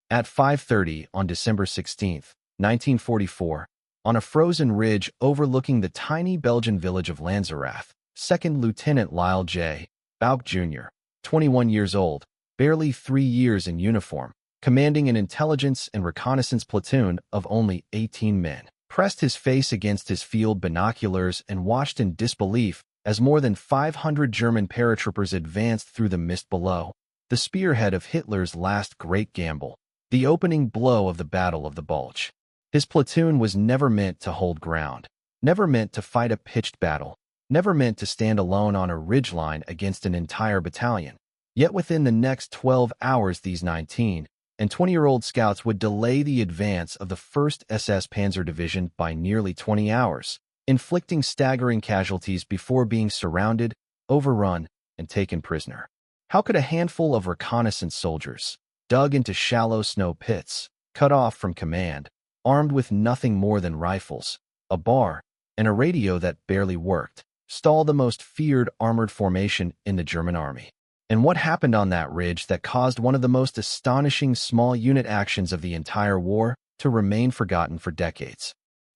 At 5:30 on December 16, 1944, on a frozen ridge overlooking the tiny Belgian village of Lanzerath, 2nd Lieutenant Lyle J. Bouck Jr., 21 years old, barely 3 years in uniform, commanding an intelligence and reconnaissance platoon of only 18 men, pressed his face against his field binoculars and watched in disbelief as more than 500 German paratroopers advanced through the mist below, the spearhead of Hitler's last great gamble, the opening blow of the Battle of the Bulge. His platoon was never meant to hold ground, never meant to fight a pitched battle, never meant to stand alone on a ridgeline against an entire battalion. Yet within the next 12 hours these 19 and 20-year-old scouts would delay the advance of the 1st SS Panzer Division by nearly 20 hours, inflicting staggering casualties before being surrounded, overrun, and taken prisoner. How could a handful of reconnaissance soldiers, dug into shallow snow pits, cut off from command, armed with nothing more than rifles, a bar, and a radio that barely worked, stall the most feared armored formation in the German army? And what happened on that ridge that caused one of the most astonishing small unit actions of the entire war to remain forgotten for decades?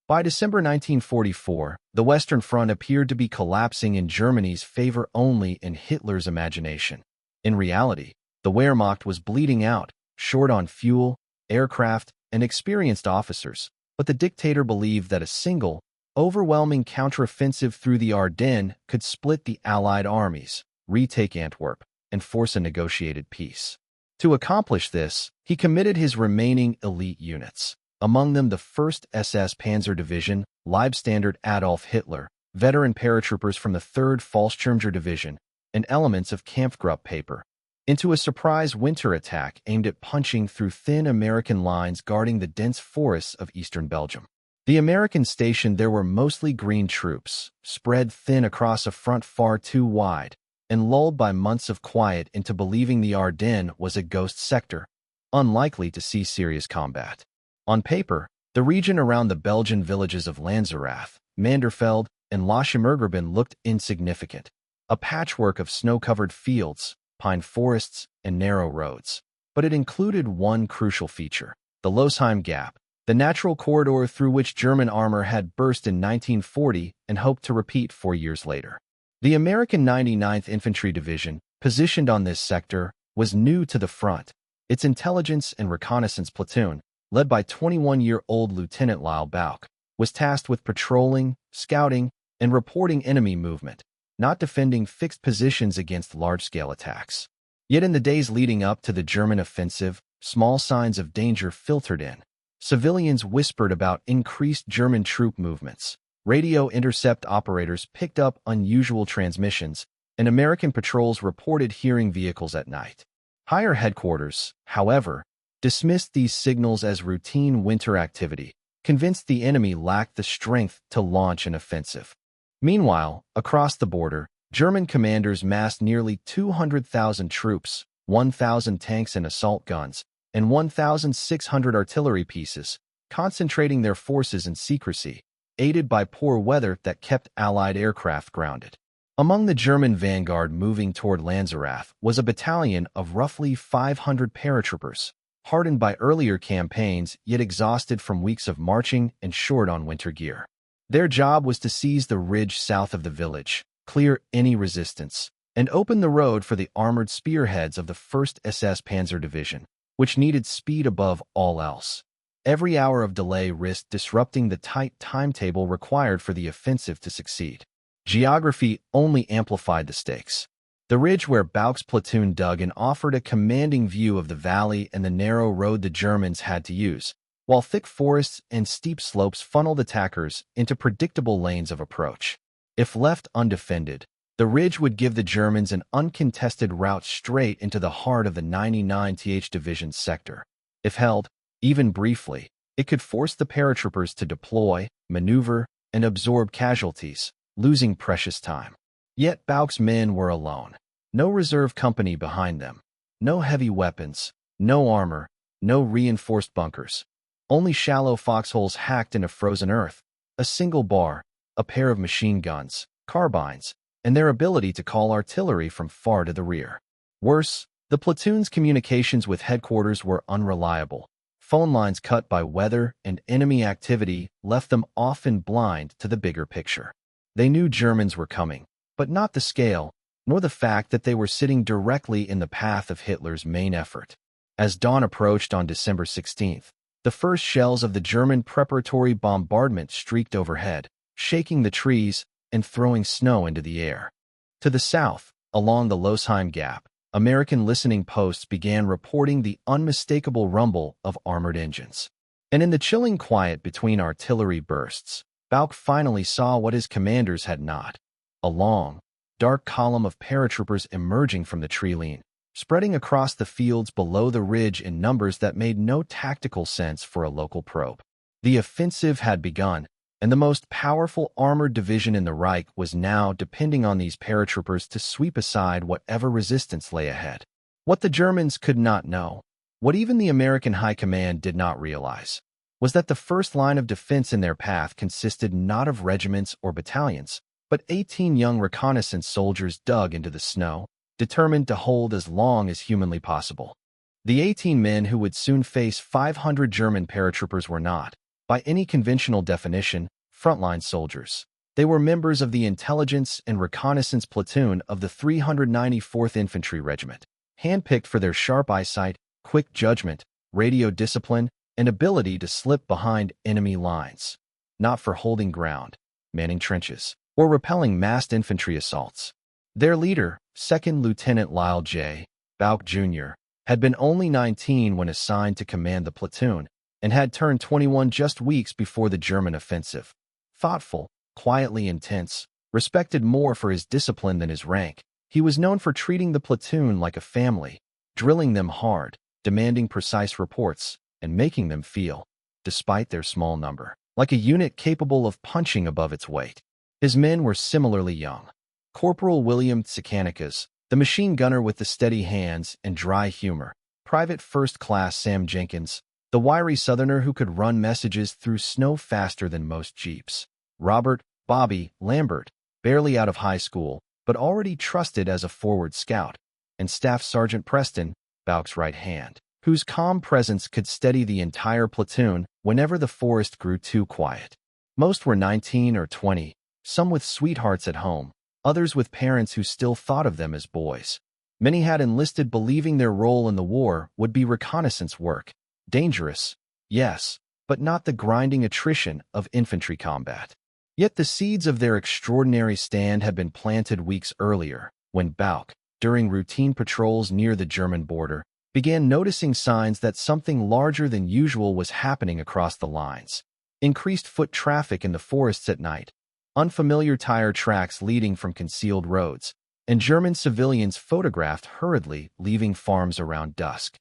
By December 1944, the Western Front appeared to be collapsing in Germany's favor only in Hitler's imagination. In reality, the Wehrmacht was bleeding out, short on fuel, aircraft, and experienced officers, but the dictator believed that a single, overwhelming counteroffensive through the Ardennes could split the Allied armies, retake Antwerp, and force a negotiated peace. To accomplish this, he committed his remaining elite units, among them the 1st SS Panzer Division, Leibstandard Adolf Hitler, veteran paratroopers from the 3rd Fallschirmjäger Division, and elements of Kampfgruppe, into a surprise winter attack aimed at punching through thin American lines guarding the dense forests of eastern Belgium. The Americans stationed there were mostly green troops, spread thin across a front far too wide, and lulled by months of quiet into believing the Ardennes was a ghost sector, unlikely to see serious combat. On paper, the region around the Belgian villages of Lanzerath, Manderfeld, and Lochmergerben looked insignificant, a patchwork of snow-covered fields, pine forests, and narrow roads. But it included one crucial feature, the Losheim Gap, the natural corridor through which German armor had burst in 1940 and hoped to repeat 4 years later. The American 99th Infantry Division, positioned on this sector, was new to the front. Its intelligence and reconnaissance platoon, led by 21-year-old Lieutenant Lyle Bouck, was tasked with patrolling, scouting, and reporting enemy movement, not defending fixed positions against large-scale attacks. Yet in the days leading up to the German offensive, small signs of danger filtered in. Civilians whispered about increased German troop movements. Radio intercept operators picked up unusual transmissions, and American patrols reported hearing vehicles at night. Higher headquarters, however, dismissed these signals as routine winter activity, convinced the enemy lacked the strength to launch an offensive. Meanwhile, across the border, German commanders massed nearly 200,000 troops, 1,000 tanks and assault guns, and 1,600 artillery pieces, concentrating their forces in secrecy, aided by poor weather that kept Allied aircraft grounded. Among the German vanguard moving toward Lanzerath was a battalion of roughly 500 paratroopers, hardened by earlier campaigns yet exhausted from weeks of marching and short on winter gear. Their job was to seize the ridge south of the village, clear any resistance, and open the road for the armored spearheads of the 1st SS Panzer Division, which needed speed above all else. Every hour of delay risked disrupting the tight timetable required for the offensive to succeed. Geography only amplified the stakes. The ridge where Bouck's platoon dug in offered a commanding view of the valley and the narrow road the Germans had to use, while thick forests and steep slopes funneled attackers into predictable lanes of approach. If left undefended, the ridge would give the Germans an uncontested route straight into the heart of the 99th Division sector. If held, even briefly, it could force the paratroopers to deploy, maneuver, and absorb casualties, losing precious time. Yet Bouck's men were alone. No reserve company behind them. No heavy weapons, no armor, no reinforced bunkers. Only shallow foxholes hacked into frozen earth, a single bar, a pair of machine guns, carbines, and their ability to call artillery from far to the rear. Worse, The platoon's communications with headquarters were unreliable. Phone lines cut by weather and enemy activity left them often blind to the bigger picture. They knew Germans were coming, but not the scale, nor the fact that they were sitting directly in the path of Hitler's main effort. As dawn approached on December 16th, the first shells of the German preparatory bombardment streaked overhead, shaking the trees and throwing snow into the air. To the south, along the Losheim Gap, American listening posts began reporting the unmistakable rumble of armored engines. And in the chilling quiet between artillery bursts, Bauck finally saw what his commanders had not: a long, dark column of paratroopers emerging from the tree line, spreading across the fields below the ridge in numbers that made no tactical sense for a local probe. The offensive had begun, and the most powerful armored division in the Reich was now depending on these paratroopers to sweep aside whatever resistance lay ahead. What the Germans could not know, what even the American High Command did not realize, was that the first line of defense in their path consisted not of regiments or battalions, but 18 young reconnaissance soldiers dug into the snow, determined to hold as long as humanly possible. The 18 men who would soon face 500 German paratroopers were not, by any conventional definition, frontline soldiers. They were members of the intelligence and reconnaissance platoon of the 394th Infantry Regiment, handpicked for their sharp eyesight, quick judgment, radio discipline, and ability to slip behind enemy lines, not for holding ground, manning trenches, or repelling massed infantry assaults. Their leader, 2nd Lieutenant Lyle J. Bauck Jr., had been only 19 when assigned to command the platoon, and had turned 21 just weeks before the German offensive. Thoughtful, quietly intense, respected more for his discipline than his rank, he was known for treating the platoon like a family, drilling them hard, demanding precise reports, and making them feel, despite their small number, like a unit capable of punching above its weight. His men were similarly young. Corporal William Tsakanikas, the machine gunner with the steady hands and dry humor, Private First Class Sam Jenkins, the wiry Southerner who could run messages through snow faster than most jeeps, Robert Bobby Lambert, barely out of high school, but already trusted as a forward scout, and Staff Sergeant Preston, Bauck's right hand, whose calm presence could steady the entire platoon whenever the forest grew too quiet. Most were 19 or 20, some with sweethearts at home, others with parents who still thought of them as boys. Many had enlisted believing their role in the war would be reconnaissance work. Dangerous, yes, but not the grinding attrition of infantry combat. Yet the seeds of their extraordinary stand had been planted weeks earlier, when Bauck, during routine patrols near the German border, began noticing signs that something larger than usual was happening across the lines. Increased foot traffic in the forests at night, unfamiliar tire tracks leading from concealed roads, and German civilians photographed hurriedly leaving farms around dusk.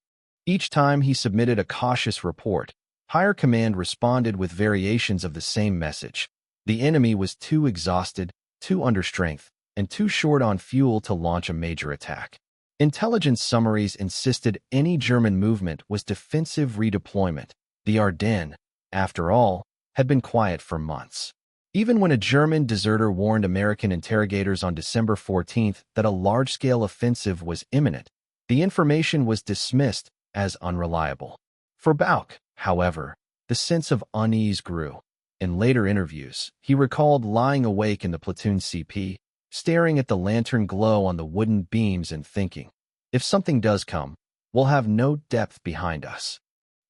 Each time he submitted a cautious report, higher command responded with variations of the same message. The enemy was too exhausted, too understrength, and too short on fuel to launch a major attack. Intelligence summaries insisted any German movement was defensive redeployment. The Ardennes, after all, had been quiet for months. Even when a German deserter warned American interrogators on December 14th that a large-scale offensive was imminent, the information was dismissed as unreliable. For Bauck, however, the sense of unease grew. In later interviews, he recalled lying awake in the platoon CP, staring at the lantern glow on the wooden beams and thinking, if something does come, we'll have no depth behind us.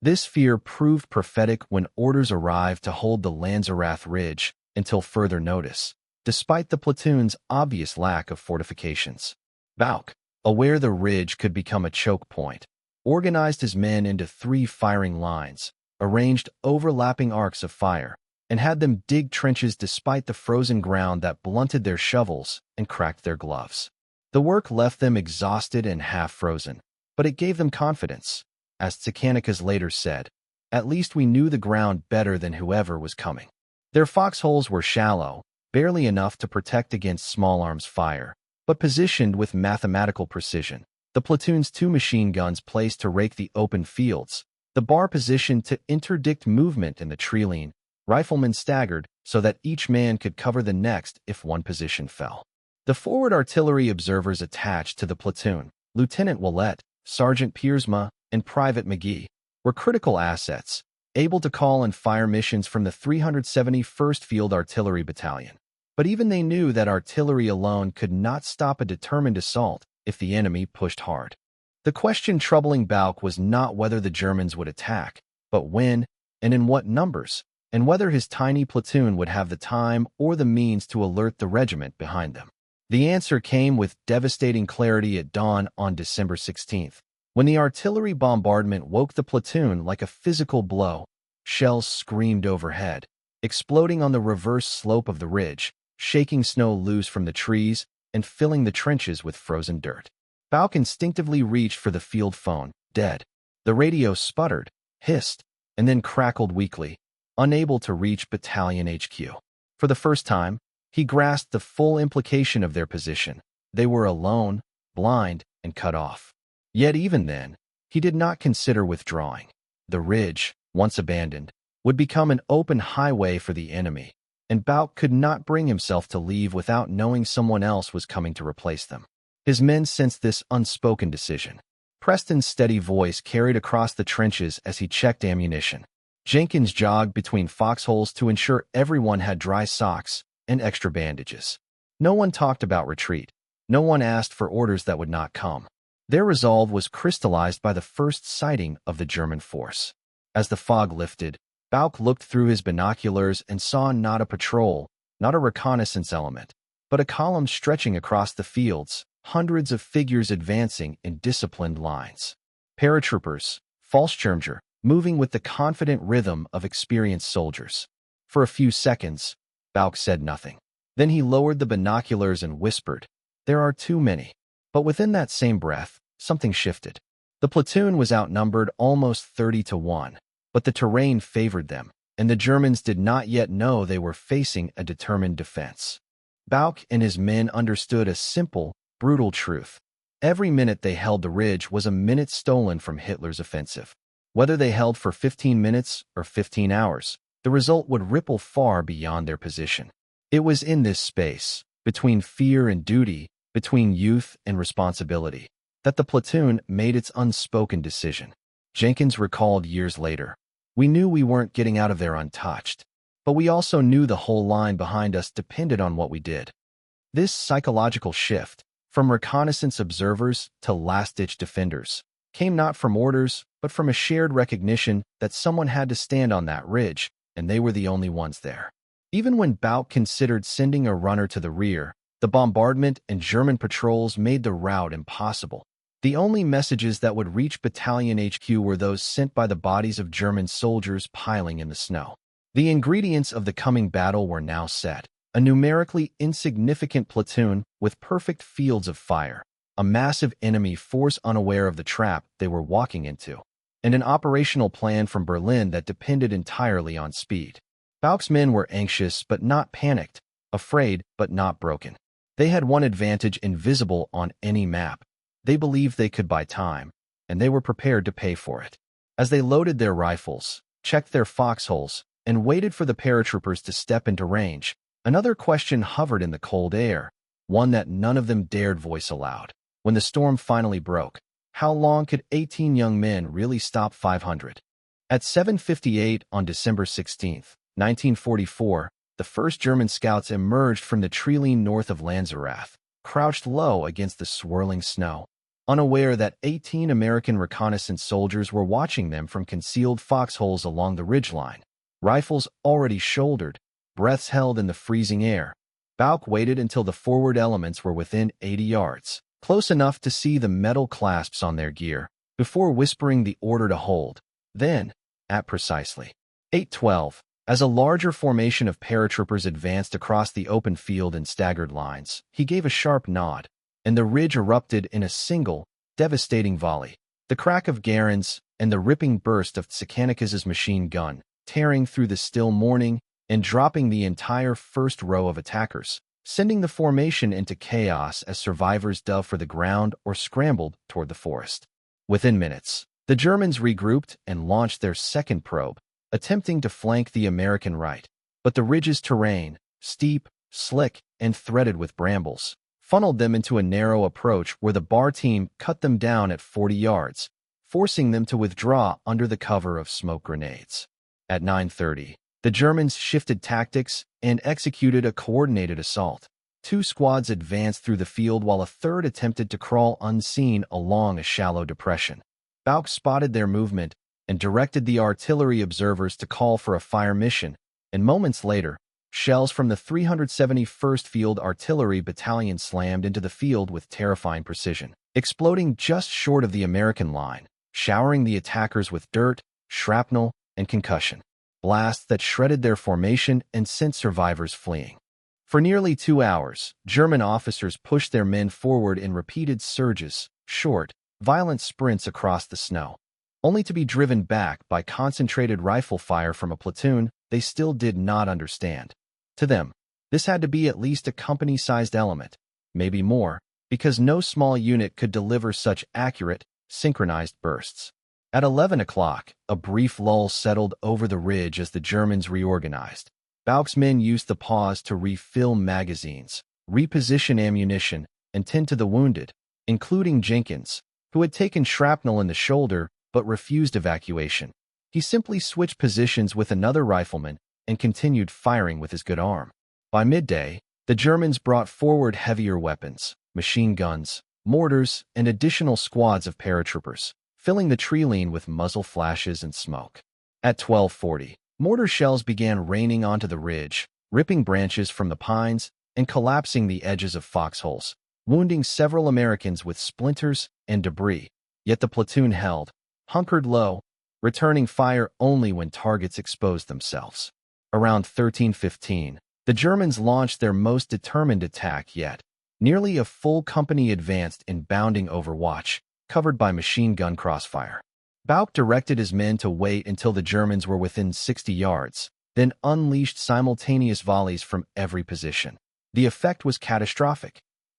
This fear proved prophetic when orders arrived to hold the Lanzerath Ridge until further notice, despite the platoon's obvious lack of fortifications. Bauck, aware the ridge could become a choke point, organized his men into 3 firing lines, arranged overlapping arcs of fire, and had them dig trenches despite the frozen ground that blunted their shovels and cracked their gloves. The work left them exhausted and half-frozen, but it gave them confidence. As Tsakanikas later said, at least we knew the ground better than whoever was coming. Their foxholes were shallow, barely enough to protect against small arms fire, but positioned with mathematical precision. The platoon's 2 machine guns placed to rake the open fields, the bar positioned to interdict movement in the tree line, riflemen staggered so that each man could cover the next if one position fell. The forward artillery observers attached to the platoon, Lieutenant Willett, Sergeant Piersma, and Private McGee were critical assets, able to call and fire missions from the 371st Field Artillery Battalion. But even they knew that artillery alone could not stop a determined assault if the enemy pushed hard. The question troubling Bauck was not whether the Germans would attack, but when and in what numbers, and whether his tiny platoon would have the time or the means to alert the regiment behind them. The answer came with devastating clarity at dawn on December 16th, when the artillery bombardment woke the platoon like a physical blow. Shells screamed overhead, exploding on the reverse slope of the ridge, shaking snow loose from the trees and filling the trenches with frozen dirt. Bauck instinctively reached for the field phone, dead. The radio sputtered, hissed, and then crackled weakly, unable to reach battalion HQ. For the first time, he grasped the full implication of their position. They were alone, blind, and cut off. Yet even then, he did not consider withdrawing. The ridge, once abandoned, would become an open highway for the enemy, and Bauck could not bring himself to leave without knowing someone else was coming to replace them. His men sensed this unspoken decision. Preston's steady voice carried across the trenches as he checked ammunition. Jenkins jogged between foxholes to ensure everyone had dry socks and extra bandages. No one talked about retreat. No one asked for orders that would not come. Their resolve was crystallized by the first sighting of the German force. As the fog lifted, Bauck looked through his binoculars and saw not a patrol, not a reconnaissance element, but a column stretching across the fields, hundreds of figures advancing in disciplined lines. Paratroopers, Fallschirmjäger, moving with the confident rhythm of experienced soldiers. For a few seconds, Bauck said nothing. Then he lowered the binoculars and whispered, "There are too many." But within that same breath, something shifted. The platoon was outnumbered almost 30-1, but the terrain favored them, and the Germans did not yet know they were facing a determined defense. Bauck and his men understood a simple, brutal truth. Every minute they held the ridge was a minute stolen from Hitler's offensive. Whether they held for 15 minutes or 15 hours, the result would ripple far beyond their position. It was in this space, between fear and duty, between youth and responsibility, that the platoon made its unspoken decision. Jenkins recalled years later, "We knew we weren't getting out of there untouched, but we also knew the whole line behind us depended on what we did." This psychological shift, from reconnaissance observers to last-ditch defenders, came not from orders, but from a shared recognition that someone had to stand on that ridge, and they were the only ones there. Even when Bauck considered sending a runner to the rear, the bombardment and German patrols made the route impossible. The only messages that would reach Battalion HQ were those sent by the bodies of German soldiers piling in the snow. The ingredients of the coming battle were now set. A numerically insignificant platoon with perfect fields of fire, a massive enemy force unaware of the trap they were walking into, and an operational plan from Berlin that depended entirely on speed. Bauck's men were anxious but not panicked, afraid but not broken. They had one advantage invisible on any map. They believed they could buy time, and they were prepared to pay for it. As they loaded their rifles, checked their foxholes, and waited for the paratroopers to step into range, another question hovered in the cold air, one that none of them dared voice aloud. When the storm finally broke, how long could 18 young men really stop 500? At 7:58 on December 16th, 1944, the first German scouts emerged from the treeline north of Lanzerath, crouched low against the swirling snow, unaware that 18 American reconnaissance soldiers were watching them from concealed foxholes along the ridgeline. Rifles already shouldered, breaths held in the freezing air. Bauck waited until the forward elements were within 80 yards, close enough to see the metal clasps on their gear, before whispering the order to hold. Then, at precisely 8:12, as a larger formation of paratroopers advanced across the open field in staggered lines, he gave a sharp nod, and the ridge erupted in a single, devastating volley. The crack of Garen's and the ripping burst of Tsikhanakis's machine gun, tearing through the still morning and dropping the entire first row of attackers, sending the formation into chaos as survivors dove for the ground or scrambled toward the forest. Within minutes, the Germans regrouped and launched their second probe, attempting to flank the American right. But the ridge's terrain, steep, slick, and threaded with brambles, funneled them into a narrow approach where the bar team cut them down at 40 yards, forcing them to withdraw under the cover of smoke grenades. At 9:30, the Germans shifted tactics and executed a coordinated assault. Two squads advanced through the field while a third attempted to crawl unseen along a shallow depression. Bauch spotted their movement and directed the artillery observers to call for a fire mission, and moments later, shells from the 371st Field Artillery Battalion slammed into the field with terrifying precision, exploding just short of the American line, showering the attackers with dirt, shrapnel, and concussion. Blasts that shredded their formation and sent survivors fleeing. For nearly 2 hours, German officers pushed their men forward in repeated surges, short, violent sprints across the snow, only to be driven back by concentrated rifle fire from a platoon they still did not understand. To them, this had to be at least a company-sized element, maybe more, because no small unit could deliver such accurate, synchronized bursts. At 11 o'clock, a brief lull settled over the ridge as the Germans reorganized. Bauch's men used the pause to refill magazines, reposition ammunition, and tend to the wounded, including Jenkins, who had taken shrapnel in the shoulder but refused evacuation. He simply switched positions with another rifleman and continued firing with his good arm. By midday, the Germans brought forward heavier weapons, machine guns, mortars, and additional squads of paratroopers, filling the tree lane with muzzle flashes and smoke. At 12:40, mortar shells began raining onto the ridge, ripping branches from the pines and collapsing the edges of foxholes, wounding several Americans with splinters and debris. Yet the platoon held, hunkered low, returning fire only when targets exposed themselves. Around 13:15, the Germans launched their most determined attack yet. Nearly a full company advanced in bounding overwatch, covered by machine gun crossfire. Bauch directed his men to wait until the Germans were within 60 yards, then unleashed simultaneous volleys from every position. The effect was catastrophic.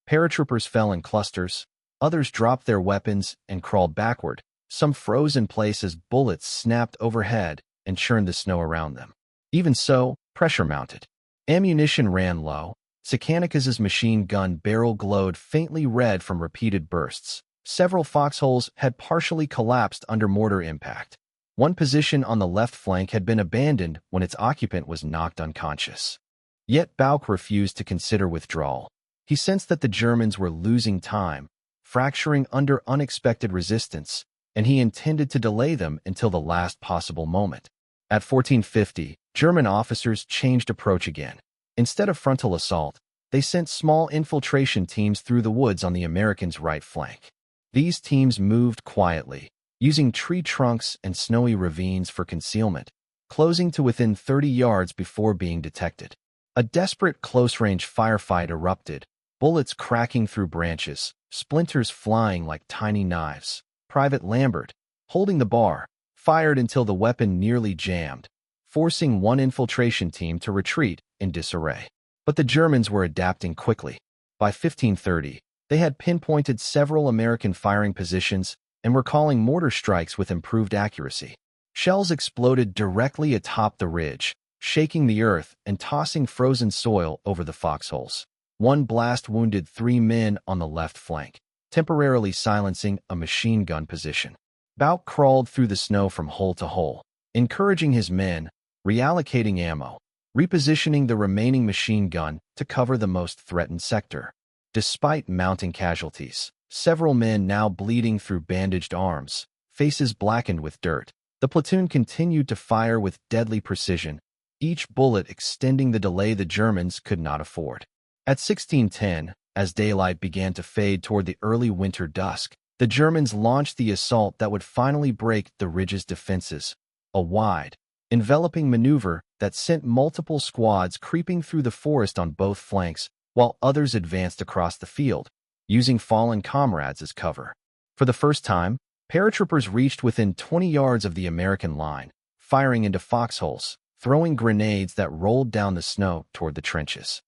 Paratroopers fell in clusters, others dropped their weapons and crawled backward, some froze in place as bullets snapped overhead and churned the snow around them. Even so, pressure mounted. Ammunition ran low. Sakanikas's machine gun barrel glowed faintly red from repeated bursts. Several foxholes had partially collapsed under mortar impact. One position on the left flank had been abandoned when its occupant was knocked unconscious. Yet Bauch refused to consider withdrawal. He sensed that the Germans were losing time, fracturing under unexpected resistance, and he intended to delay them until the last possible moment. At 14:50, German officers changed approach again. Instead of frontal assault, they sent small infiltration teams through the woods on the Americans' right flank. These teams moved quietly, using tree trunks and snowy ravines for concealment, closing to within 30 yards before being detected. A desperate close-range firefight erupted, bullets cracking through branches, splinters flying like tiny knives. Private Lambert, holding the bar, fired until the weapon nearly jammed, forcing one infiltration team to retreat in disarray. But the Germans were adapting quickly. By 15:30, they had pinpointed several American firing positions and were calling mortar strikes with improved accuracy. Shells exploded directly atop the ridge, shaking the earth and tossing frozen soil over the foxholes. One blast wounded 3 men on the left flank, temporarily silencing a machine gun position. Bauch crawled through the snow from hole to hole, encouraging his men, reallocating ammo, repositioning the remaining machine gun to cover the most threatened sector. Despite mounting casualties, several men now bleeding through bandaged arms, faces blackened with dirt, the platoon continued to fire with deadly precision, each bullet extending the delay the Germans could not afford. At 16:10, as daylight began to fade toward the early winter dusk, the Germans launched the assault that would finally break the ridge's defenses, a wide, enveloping maneuver that sent multiple squads creeping through the forest on both flanks, while others advanced across the field, using fallen comrades as cover. For the first time, paratroopers reached within 20 yards of the American line, firing into foxholes, throwing grenades that rolled down the snow toward the trenches.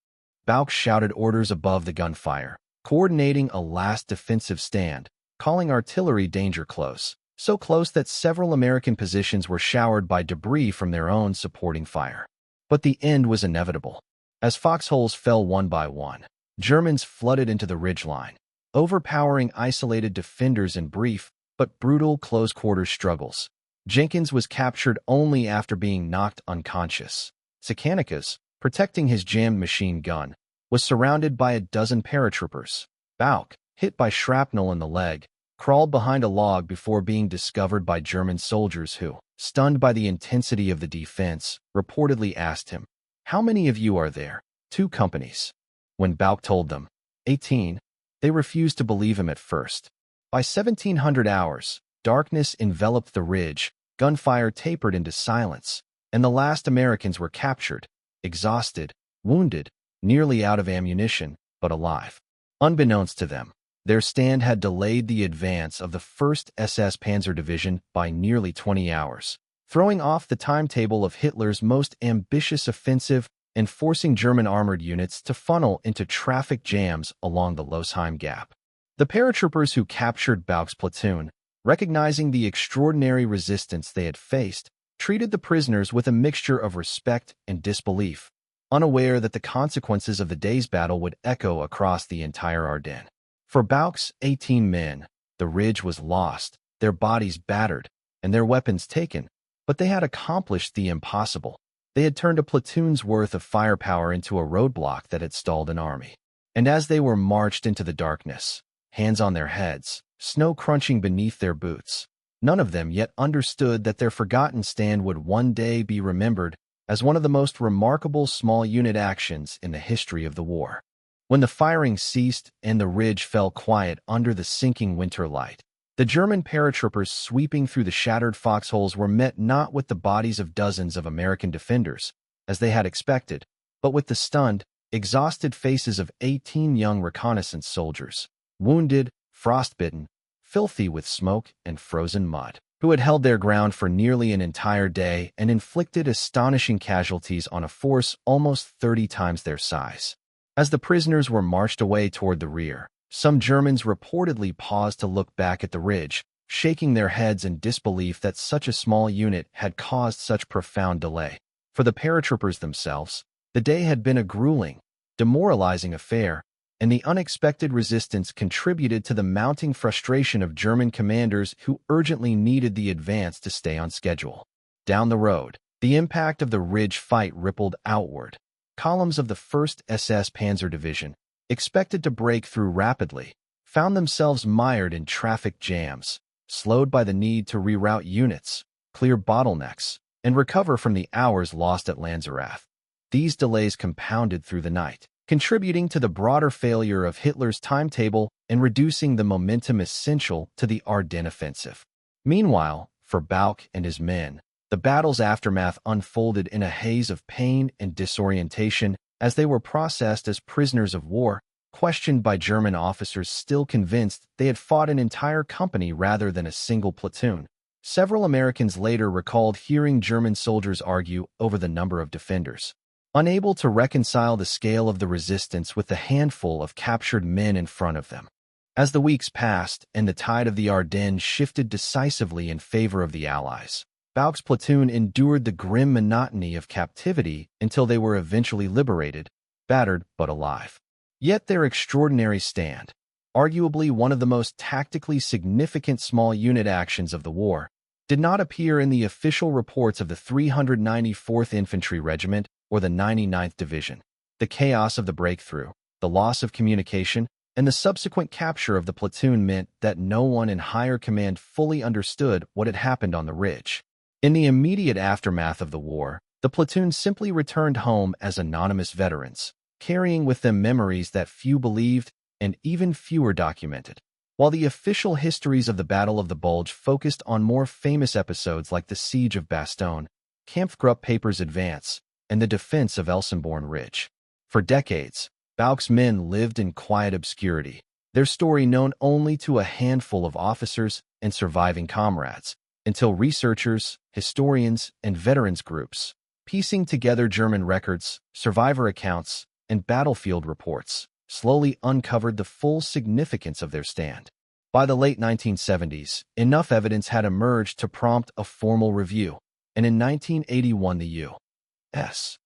Bauch shouted orders above the gunfire, coordinating a last defensive stand, calling artillery danger close, so close that several American positions were showered by debris from their own supporting fire. But the end was inevitable. As foxholes fell one by one, Germans flooded into the ridgeline, overpowering isolated defenders in brief but brutal close-quarters struggles. Jenkins was captured only after being knocked unconscious. Sakanikas, protecting his jammed machine gun, was surrounded by a dozen paratroopers. Bauck, hit by shrapnel in the leg, crawled behind a log before being discovered by German soldiers who, stunned by the intensity of the defense, reportedly asked him, "How many of you are there?" "2 companies." When Bauck told them, 18, they refused to believe him at first. By 1700 hours, darkness enveloped the ridge, gunfire tapered into silence, and the last Americans were captured, exhausted, wounded, nearly out of ammunition, but alive. Unbeknownst to them, their stand had delayed the advance of the 1st SS Panzer Division by nearly 20 hours, throwing off the timetable of Hitler's most ambitious offensive and forcing German armored units to funnel into traffic jams along the Losheim Gap. The paratroopers who captured Bauck's platoon, recognizing the extraordinary resistance they had faced, treated the prisoners with a mixture of respect and disbelief, unaware that the consequences of the day's battle would echo across the entire Ardennes. For Bauck's 18 men, the ridge was lost, their bodies battered, and their weapons taken, but they had accomplished the impossible. They had turned a platoon's worth of firepower into a roadblock that had stalled an army. And as they were marched into the darkness, hands on their heads, snow crunching beneath their boots, none of them yet understood that their forgotten stand would one day be remembered as one of the most remarkable small unit actions in the history of the war. When the firing ceased and the ridge fell quiet under the sinking winter light, the German paratroopers sweeping through the shattered foxholes were met not with the bodies of dozens of American defenders, as they had expected, but with the stunned, exhausted faces of 18 young reconnaissance soldiers, wounded, frostbitten, filthy with smoke and frozen mud, who had held their ground for nearly an entire day and inflicted astonishing casualties on a force almost 30 times their size. As the prisoners were marched away toward the rear, some Germans reportedly paused to look back at the ridge, shaking their heads in disbelief that such a small unit had caused such profound delay. For the paratroopers themselves, the day had been a grueling, demoralizing affair, and the unexpected resistance contributed to the mounting frustration of German commanders who urgently needed the advance to stay on schedule. Down the road, the impact of the ridge fight rippled outward. Columns of the 1st SS Panzer Division, expected to break through rapidly, found themselves mired in traffic jams, slowed by the need to reroute units, clear bottlenecks, and recover from the hours lost at Lanzerath. These delays compounded through the night, contributing to the broader failure of Hitler's timetable and reducing the momentum essential to the Ardennes offensive. Meanwhile, for Bauck and his men, the battle's aftermath unfolded in a haze of pain and disorientation as they were processed as prisoners of war, questioned by German officers still convinced they had fought an entire company rather than a single platoon. Several Americans later recalled hearing German soldiers argue over the number of defenders, unable to reconcile the scale of the resistance with the handful of captured men in front of them. As the weeks passed and the tide of the Ardennes shifted decisively in favor of the Allies, Bauck's platoon endured the grim monotony of captivity until they were eventually liberated, battered but alive. Yet their extraordinary stand, arguably one of the most tactically significant small unit actions of the war, did not appear in the official reports of the 394th Infantry Regiment or the 99th Division. The chaos of the breakthrough, the loss of communication, and the subsequent capture of the platoon meant that no one in higher command fully understood what had happened on the ridge. In the immediate aftermath of the war, the platoon simply returned home as anonymous veterans, carrying with them memories that few believed and even fewer documented. While the official histories of the Battle of the Bulge focused on more famous episodes like the Siege of Bastogne, Kampfgruppe Paper's advance, and the defense of Elsenborn Ridge. For decades, Bauck's men lived in quiet obscurity, their story known only to a handful of officers and surviving comrades, until researchers, historians, and veterans groups, piecing together German records, survivor accounts, and battlefield reports, slowly uncovered the full significance of their stand. By the late 1970s, enough evidence had emerged to prompt a formal review, and in 1981 the U.S.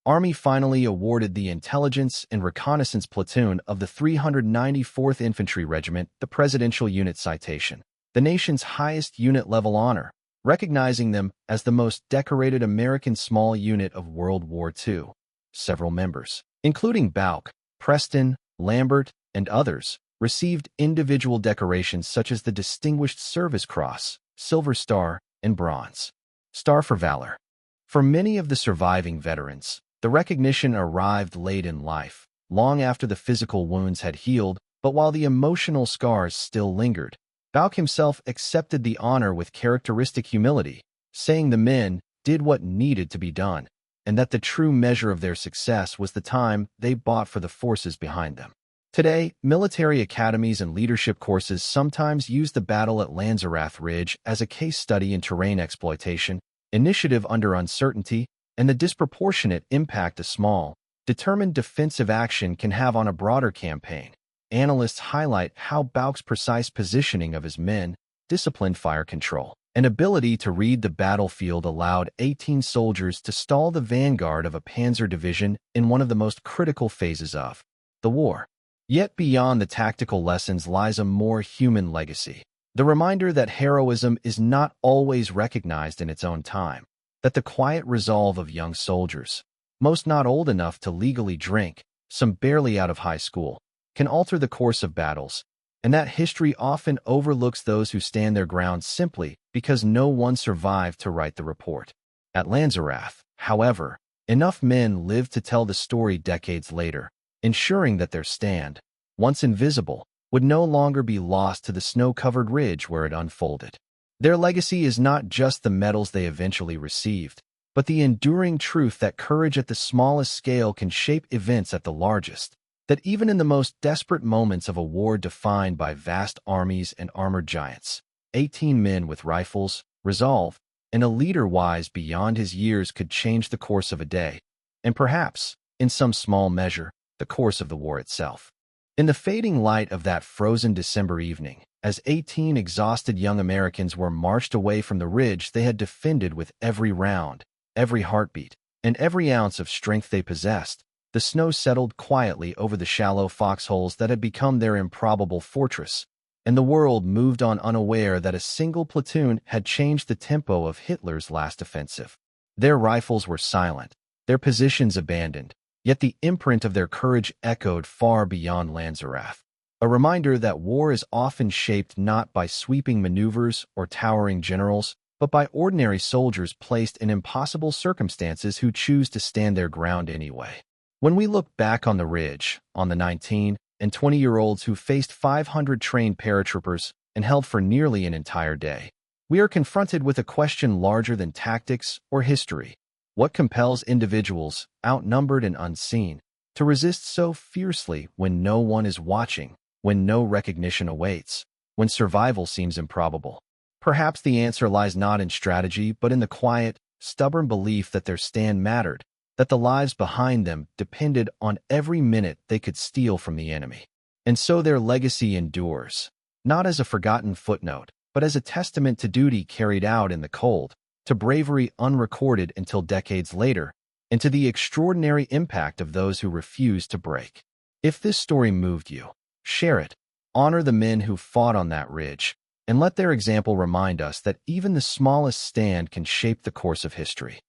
Army finally awarded the Intelligence and Reconnaissance Platoon of the 394th Infantry Regiment the Presidential Unit Citation, the nation's highest unit-level honor, recognizing them as the most decorated American small unit of World War II. Several members, including Bouck, Preston, Lambert, and others, received individual decorations such as the Distinguished Service Cross, Silver Star, and Bronze Star for Valor. For many of the surviving veterans, the recognition arrived late in life, long after the physical wounds had healed, but while the emotional scars still lingered. Bouck himself accepted the honor with characteristic humility, saying the men did what needed to be done, and that the true measure of their success was the time they bought for the forces behind them. Today, military academies and leadership courses sometimes use the battle at Lanzerath Ridge as a case study in terrain exploitation, initiative under uncertainty, and the disproportionate impact a small, determined defensive action can have on a broader campaign. Analysts highlight how Bouck's precise positioning of his men, disciplined fire control, and ability to read the battlefield allowed 18 soldiers to stall the vanguard of a panzer division in one of the most critical phases of the war. Yet beyond the tactical lessons lies a more human legacy. The reminder that heroism is not always recognized in its own time, that the quiet resolve of young soldiers, most not old enough to legally drink, some barely out of high school, can alter the course of battles, and that history often overlooks those who stand their ground simply because no one survived to write the report. At Lanzerath, however, enough men lived to tell the story decades later, ensuring that their stand, once invisible, would no longer be lost to the snow-covered ridge where it unfolded. Their legacy is not just the medals they eventually received, but the enduring truth that courage at the smallest scale can shape events at the largest, that even in the most desperate moments of a war defined by vast armies and armored giants, 18 men with rifles, resolve, and a leader wise beyond his years could change the course of a day, and perhaps, in some small measure, the course of the war itself. In the fading light of that frozen December evening, as 18 exhausted young Americans were marched away from the ridge they had defended with every round, every heartbeat, and every ounce of strength they possessed, the snow settled quietly over the shallow foxholes that had become their improbable fortress, and the world moved on unaware that a single platoon had changed the tempo of Hitler's last offensive. Their rifles were silent, their positions abandoned, yet the imprint of their courage echoed far beyond Lanzerath, a reminder that war is often shaped not by sweeping maneuvers or towering generals, but by ordinary soldiers placed in impossible circumstances who choose to stand their ground anyway. When we look back on the ridge, on the 19- and 20-year-olds who faced 500 trained paratroopers and held for nearly an entire day, we are confronted with a question larger than tactics or history. What compels individuals, outnumbered and unseen, to resist so fiercely when no one is watching, when no recognition awaits, when survival seems improbable? Perhaps the answer lies not in strategy but in the quiet, stubborn belief that their stand mattered, that the lives behind them depended on every minute they could steal from the enemy. And so their legacy endures, not as a forgotten footnote, but as a testament to duty carried out in the cold, to bravery unrecorded until decades later, and to the extraordinary impact of those who refused to break. If this story moved you, share it, honor the men who fought on that ridge, and let their example remind us that even the smallest stand can shape the course of history.